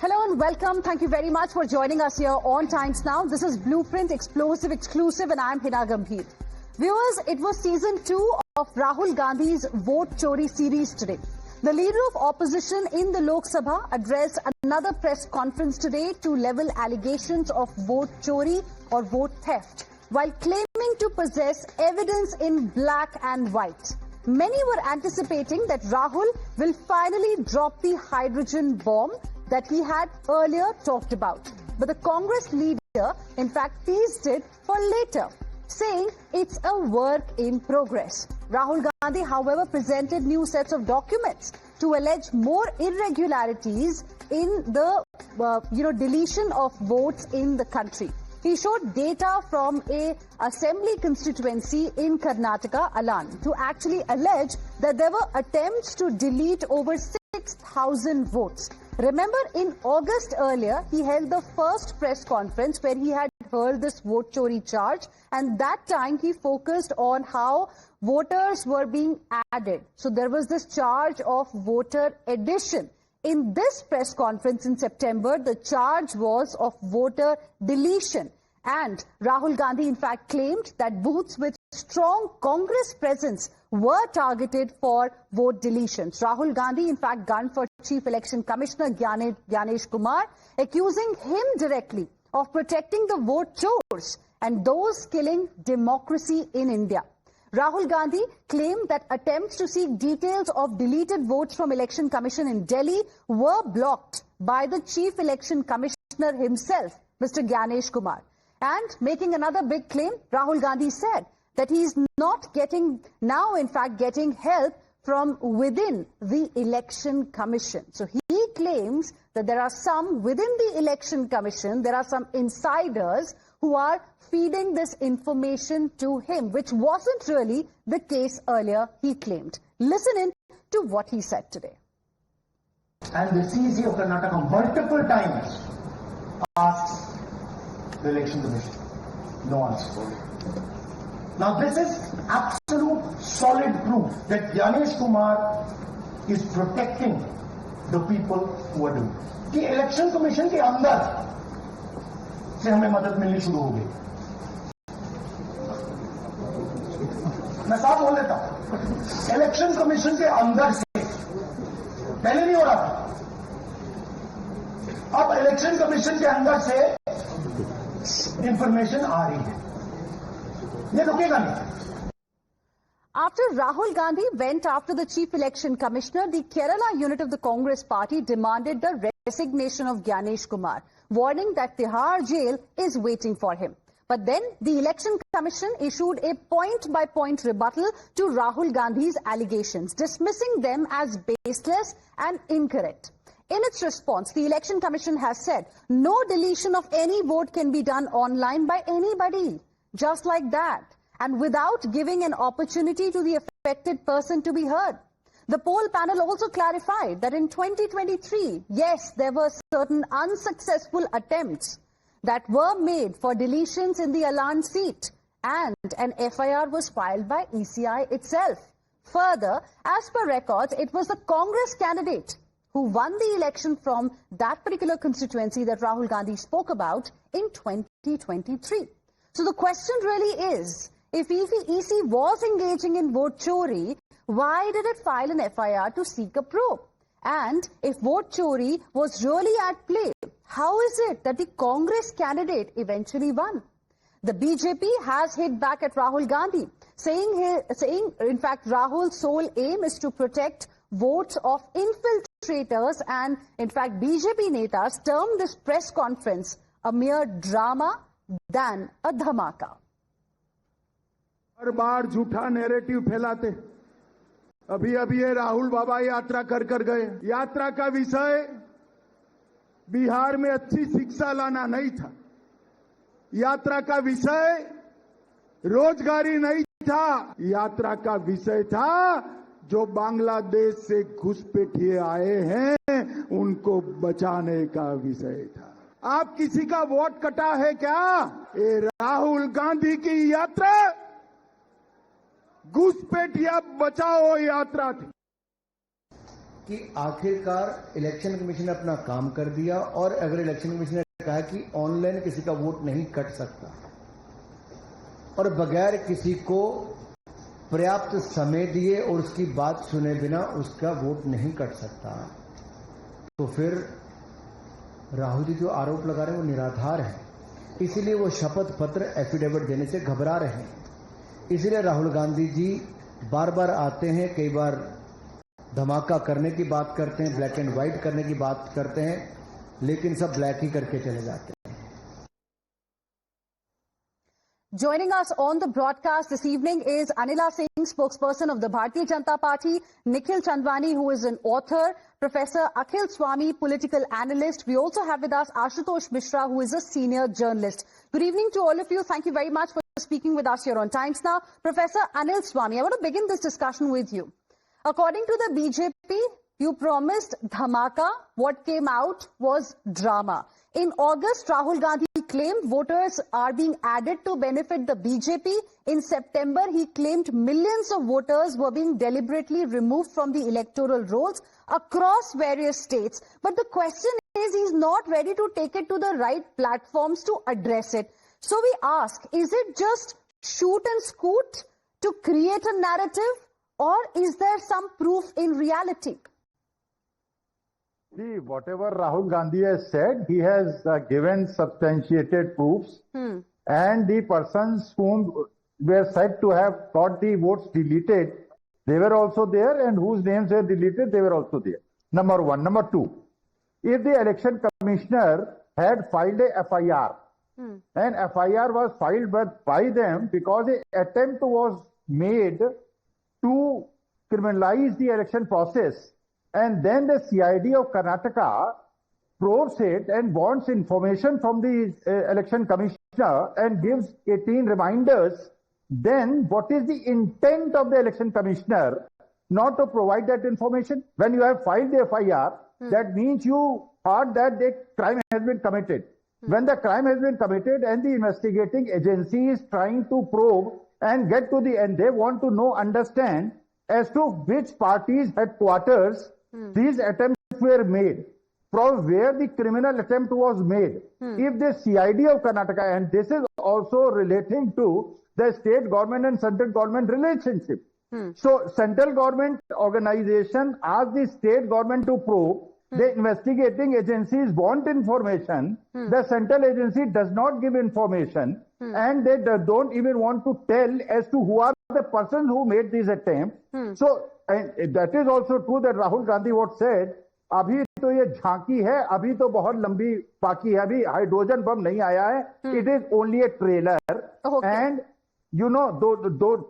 Hello and welcome. Thank you very much for joining us here on Times Now. This is Blueprint, Explosive, Exclusive, and I'm Heena Gambhir. Viewers, it was season 2 of Rahul Gandhi's Vote Chori series today. The leader of opposition in the Lok Sabha addressed another press conference today to level allegations of vote chori or vote theft, while claiming to possess evidence in black and white. Many were anticipating that Rahul will finally drop the hydrogen bomb that he had earlier talked about. But the Congress leader, in fact, teased it for later, saying it's a work in progress. Rahul Gandhi, however, presented new sets of documents to allege more irregularities in the deletion of votes in the country. He showed data from a assembly constituency in Karnataka, Alan, to actually allege that there were attempts to delete over 6,000 votes. Remember, in August earlier, he held the first press conference where he had heard this vote chori charge, and that time he focused on how voters were being added. So there was this charge of voter addition. In this press conference in September, the charge was of voter deletion. And Rahul Gandhi, in fact, claimed that booths with strong Congress presence were targeted for vote deletions. Rahul Gandhi, in fact, gunned for Chief Election Commissioner Gyanesh Kumar, accusing him directly of protecting the vote chors and those killing democracy in India. Rahul Gandhi claimed that attempts to seek details of deleted votes from Election Commission in Delhi were blocked by the Chief Election Commissioner himself, Mr. Gyanesh Kumar. And making another big claim, Rahul Gandhi said that he is not getting help from within the Election Commission. So he claims that there are some within the Election Commission, there are some insiders who are feeding this information to him, which wasn't really the case earlier, he claimed. Listen in to what he said today. And the CEC of Karnataka multiple times asks the Election Commission. No answer. Now this is absolute solid proof that Gyanesh Kumar is protecting the people who are doing it. कि Election Commission के अंदर से हमें मदद मिलनी शुरू हो गई. मैं साफ बोल देता हूं, इलेक्शन कमीशन के अंदर से पहले नहीं हो रहा था. अब इलेक्शन कमीशन के अंदर से इंफॉर्मेशन आ रही है. ये रुकेगा नहीं. After Rahul Gandhi went after the Chief Election Commissioner, the Kerala unit of the Congress party demanded the resignation of Gyanesh Kumar, warning that Tihar jail is waiting for him. But then the Election Commission issued a point-by-point rebuttal to Rahul Gandhi's allegations, dismissing them as baseless and incorrect. In its response, the Election Commission has said no deletion of any vote can be done online by anybody, just like that, and without giving an opportunity to the affected person to be heard. The poll panel also clarified that in 2023, yes, there were certain unsuccessful attempts that were made for deletions in the Alan seat, and an FIR was filed by ECI itself. Further, as per records, it was the Congress candidate who won the election from that particular constituency that Rahul Gandhi spoke about in 2023. So the question really is, if EC was engaging in vote chori, why did it file an FIR to seek a probe? And if vote chori was really at play, how is it that the Congress candidate eventually won? The BJP has hit back at Rahul Gandhi, saying in fact Rahul's sole aim is to protect votes of infiltrators, and in fact BJP netas termed this press conference a mere drama than a dhamaka. हर बार झूठा narrative फैलाते. अभी ये राहुल बाबा यात्रा कर गए. यात्रा का विषय बिहार में अच्छी शिक्षा लाना नहीं था. यात्रा का विषय रोजगारी नहीं था. यात्रा का विषय था जो बांग्लादेश से घुसपैठिए आए हैं उनको बचाने का विषय था. आप किसी का वोट कटा है क्या? ये राहुल गांधी की यात्रा घुसपैठिया बचाओ यात्रा थी. कि आखिरकार इलेक्शन कमीशन ने अपना काम कर दिया और अगर इलेक्शन कमीशन ने कहा कि ऑनलाइन किसी का वोट नहीं कट सकता और बगैर किसी को पर्याप्त समय दिए और उसकी बात सुने बिना उसका वोट नहीं कट सकता, तो फिर राहुल जी जो आरोप लगा रहे हैं वो निराधार है। इसीलिए वो शपथ पत्र एफिडेविट देने से घबरा रहे हैं। इसलिए राहुल गांधी जी बार बार आते हैं, कई बार धमाका करने की बात करते हैं, ब्लैक एंड व्हाइट करने की बात करते हैं, लेकिन सब ब्लैक ही करके चले जाते हैं। Joining us on the broadcast this evening is Anila Singh, spokesperson of the Bharatiya Janata Party, Nikhil Chandwani, who is an author, Professor Akhil Swami, political analyst. We also have with us Ashutosh Mishra, who is a senior journalist. Good evening to all of you. Thank you very much for speaking with us here on Times Now. Professor Anil Swami, I want to begin this discussion with you. According to the BJP, you promised dhamaka. What came out was drama. In August, Rahul Gandhi claimed voters are being added to benefit the BJP. In September, he claimed millions of voters were being deliberately removed from the electoral rolls across various states. But the question is, he's not ready to take it to the right platforms to address it. So we ask, is it just shoot and scoot to create a narrative, or is there some proof in reality? See, whatever Rahul Gandhi has said, he has given substantiated proofs, and the persons whom were said to have got the votes deleted, they were also there, and whose names were deleted, they were also there. Number one. Number two, if the election commissioner had filed a FIR, and FIR was filed by them because an attempt was made to criminalize the election process, and then the CID of Karnataka probes it and wants information from the election commissioner and gives 18 reminders, then what is the intent of the election commissioner not to provide that information? When you have filed the FIR, that means you thought that the crime has been committed. When the crime has been committed and the investigating agency is trying to probe and get to the end, they want to know, understand as to which party's headquarters these attempts were made, from where the criminal attempt was made. If the CID of Karnataka, and this is also relating to the state government and central government relationship. So central government organization asked the state government to probe. The investigating agencies want information. The central agency does not give information, and they don't even want to tell as to who are the persons who made these attempts. So and that is also true that Rahul Gandhi what said, अभी तो ये झांकी है, अभी तो बहुत लंबी बाकी है, अभी हाइड्रोजन बम नहीं आया है. It is only a trailer. And you know,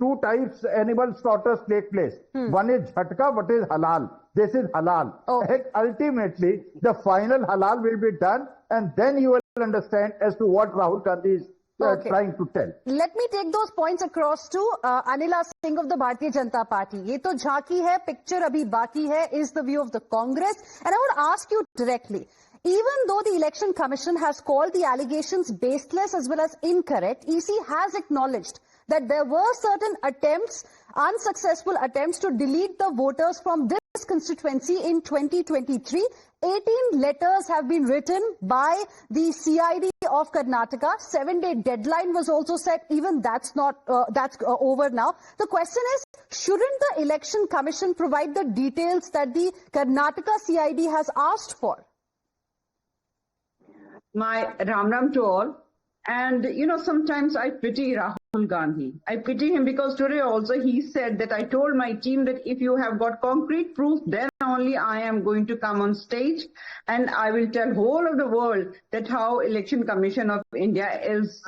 two types animal slaughters take place. One is jhatka, what is halal. This is halal. And ultimately, the final halal will be done, and then you will understand as to what Rahul Gandhi is trying to tell. Let me take those points across to Anila Singh of the Bharatiya Janata Party. ये तो झांकी है, picture अभी बाकी है, is the view of the Congress. And I would ask you directly, even though the Election Commission has called the allegations baseless as well as incorrect, EC has acknowledged that there were certain attempts, unsuccessful attempts to delete the voters from this constituency in 2023. 18 letters have been written by the CID of Karnataka. 7-day deadline was also set. Even that's not over now. The question is, shouldn't the Election Commission provide the details that the Karnataka CID has asked for? My Ram to all. And, you know, sometimes I pity Rahul Gandhi. I pity him because today also he said that I told my team that if you have got concrete proof, then only I am going to come on stage and I will tell whole of the world that how Election Commission of India is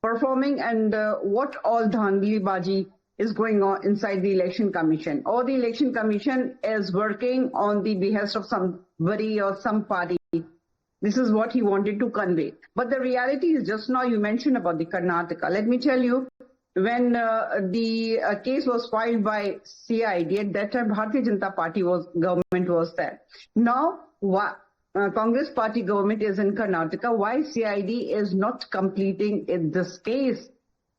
performing and what all Dhandli-baji is going on inside the Election Commission. Or the Election Commission is working on the behest of somebody or some party. This is what he wanted to convey. But the reality is, just now you mentioned about the Karnataka. Let me tell you, when the case was filed by CID, at that time Bharatiya Janata Party government was there. Now, Congress Party government is in Karnataka. Why CID is not completing this case?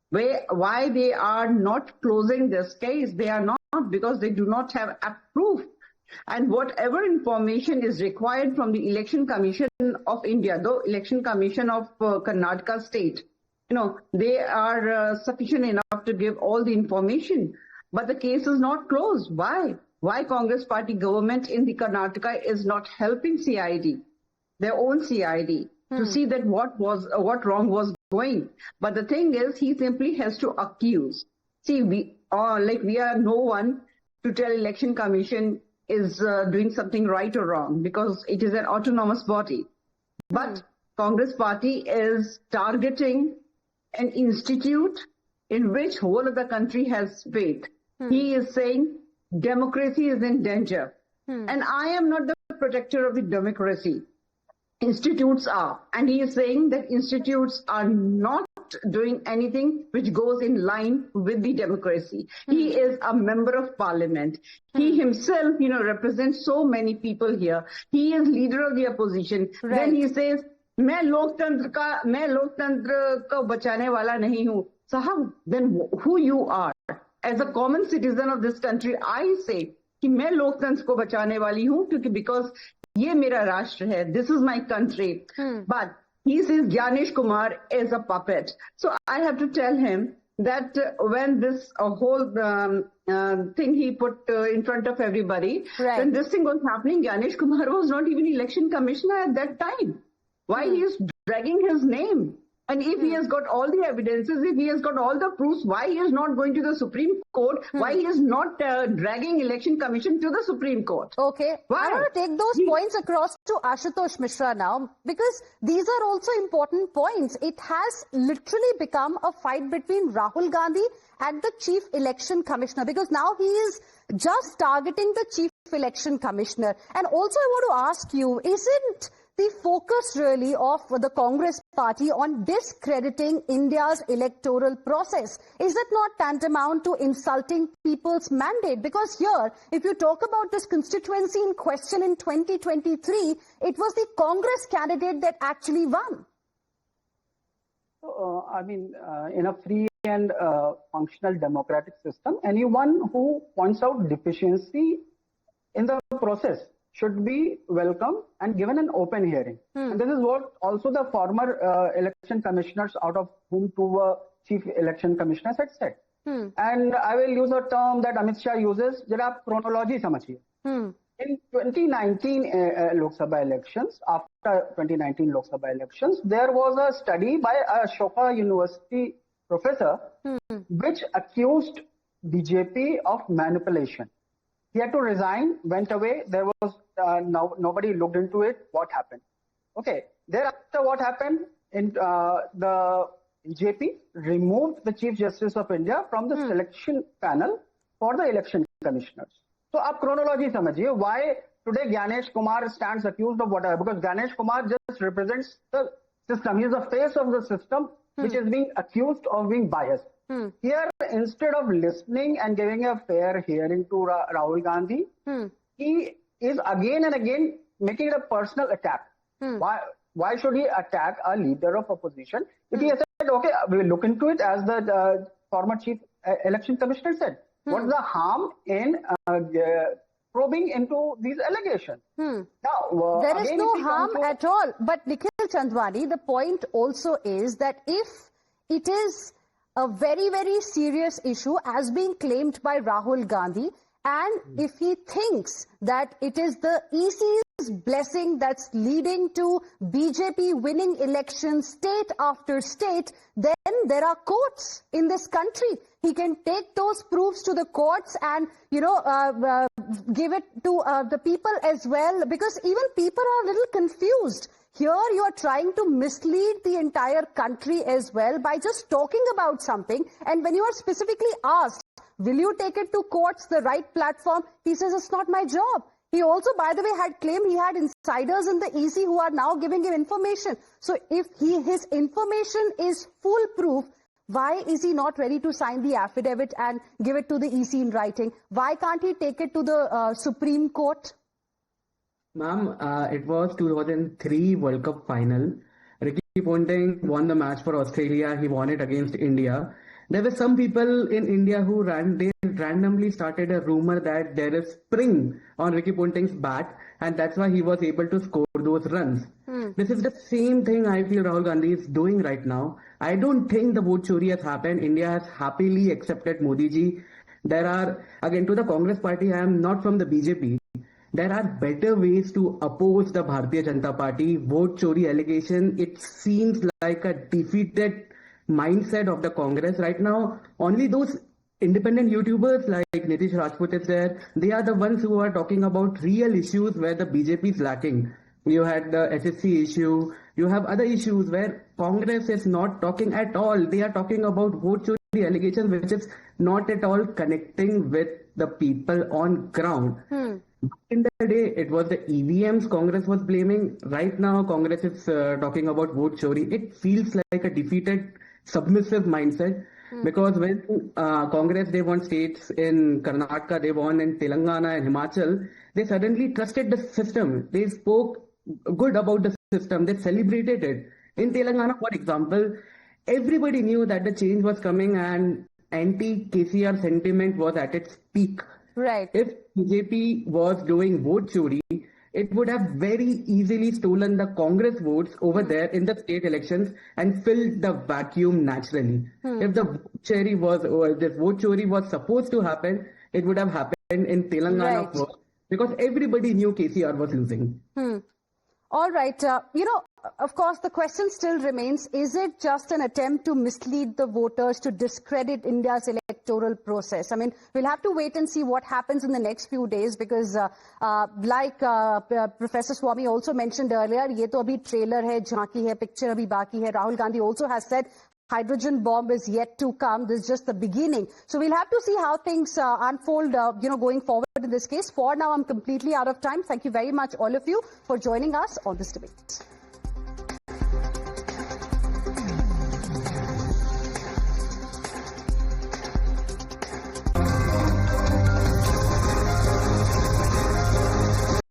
Why they are not closing this case? They are not, because they do not have proof And whatever information is required from the Election Commission of India, the Election Commission of Karnataka state, they are sufficient enough to give all the information. But the case is not closed. Why? Why Congress party government in the Karnataka is not helping CID, their own CID, to see that what wrong was going. But the thing is, he simply has to accuse. See, we are no one to tell Election Commission is doing something right or wrong, because it is an autonomous body. But Congress party is targeting an institute in which whole of the country has faith. He is saying democracy is in danger. And I am not the protector of the democracy. Institutes are. And he is saying that institutes are not doing anything which goes in line with the democracy. He is a member of parliament. He himself, represents so many people here. He is leader of the opposition. Right. Then he says, मैं लोकतंत्र को बचाने वाला नहीं हूँ. Sahab, then who you are? As a common citizen of this country, I say कि मैं लोकतंत्र को बचाने वाली हूँ because ये मेरा राष्ट्र है. This is my country. But he says Gyanesh Kumar is a puppet. So I have to tell him that when this whole thing he put in front of everybody, when this thing was happening, Gyanesh Kumar was not even election commissioner at that time. Why he is dragging his name? And if he has got all the evidences, if he has got all the proofs, why he is not going to the Supreme Court? Why he is not dragging Election Commission to the Supreme Court? Okay. Why? I want to take those points across to Ashutosh Mishra now, because these are also important points. It has literally become a fight between Rahul Gandhi and the Chief Election Commissioner, because now he is just targeting the Chief Election Commissioner. And also I want to ask you, isn't the focus really of the Congress party on discrediting India's electoral process? Is it not tantamount to insulting people's mandate? Because here, if you talk about this constituency in question in 2023, it was the Congress candidate that actually won. In a free and functional democratic system, anyone who points out deficiency in the process should be welcomed and given an open hearing. And this is what also the former election commissioners, out of whom two were chief election commissioners, had said. And I will use a term that Amit Shah uses, jara chronology samajhiye. In 2019 Lok Sabha elections, after 2019 Lok Sabha elections, there was a study by a Ashoka University professor which accused BJP of manipulation. He had to resign, went away. There was nobody looked into it. What happened? Okay. Thereafter, what happened? The BJP removed the Chief Justice of India from the selection panel for the election commissioners. So, आप chronology समझिए. Why today Gyanesh Kumar stands accused of whatever? Because Gyanesh Kumar just represents the system. He is the face of the system which is being accused of being biased. Here, instead of listening and giving a fair hearing to Rahul Gandhi, he is again and again making it a personal attack. Why should he attack a leader of opposition? If he has said, okay, we will look into it, as the former chief election commissioner said, what's the harm in probing into these allegations? Now, there is no harm at all. But Nikhil Chandwani, the point also is that if it is a very, very serious issue as being claimed by Rahul Gandhi, and if he thinks that it is the EC's blessing that's leading to BJP winning elections state after state, then there are courts in this country. He can take those proofs to the courts and, give it to the people as well, because even people are a little confused. Here you are trying to mislead the entire country as well by just talking about something. And when you are specifically asked, will you take it to courts, the right platform? He says, it's not my job. He also, by the way, had claimed he had insiders in the EC who are now giving him information. So if his information is foolproof, why is he not ready to sign the affidavit and give it to the EC in writing? Why can't he take it to the Supreme Court? Ma'am, it was 2003 World Cup final. Ricky Ponting won the match for Australia. He won it against India. There were some people in India who randomly started a rumor that there is spring on Ricky Ponting's bat, and that's why he was able to score those runs. This is the same thing I feel Rahul Gandhi is doing right now. I don't think the vote chori has happened. India has happily accepted Modi ji. There are, again, to the Congress party, I am not from the BJP. There are better ways to oppose the Bharatiya Janata Party. Vote chori allegation, it seems like a defeated mindset of the Congress right now. Only those independent YouTubers like Nitish Rajput is there. They are the ones who are talking about real issues where the BJP is lacking. You had the SSC issue. You have other issues where Congress is not talking at all. They are talking about vote chori allegations, which is not at all connecting with the people on ground. In the day, it was the EVMs Congress was blaming. Right now, Congress is talking about vote chori. It feels like a defeated, submissive mindset. Because when Congress, they won states in Karnataka, they won in Telangana and Himachal, they suddenly trusted the system. They spoke good about the system. They celebrated it. In Telangana, for example, everybody knew that the change was coming and anti-KCR sentiment was at its peak. Right. If BJP was doing vote chori, it would have very easily stolen the Congress votes over there in the state elections and filled the vacuum naturally. If the vote chori was, or this vote chori was supposed to happen, it would have happened in Telangana first, because everybody knew KCR was losing. All right. Of course, the question still remains, is it just an attempt to mislead the voters, to discredit India's electoral process? I mean, we'll have to wait and see what happens in the next few days because like Professor Swami also mentioned earlier, ye to abhi trailer hai, jhanki hai, picture abhi baki hai. Rahul Gandhi also has said hydrogen bomb is yet to come. This is just the beginning. So we'll have to see how things unfold, going forward in this case. For now, I'm completely out of time. Thank you very much, all of you, for joining us on this debate.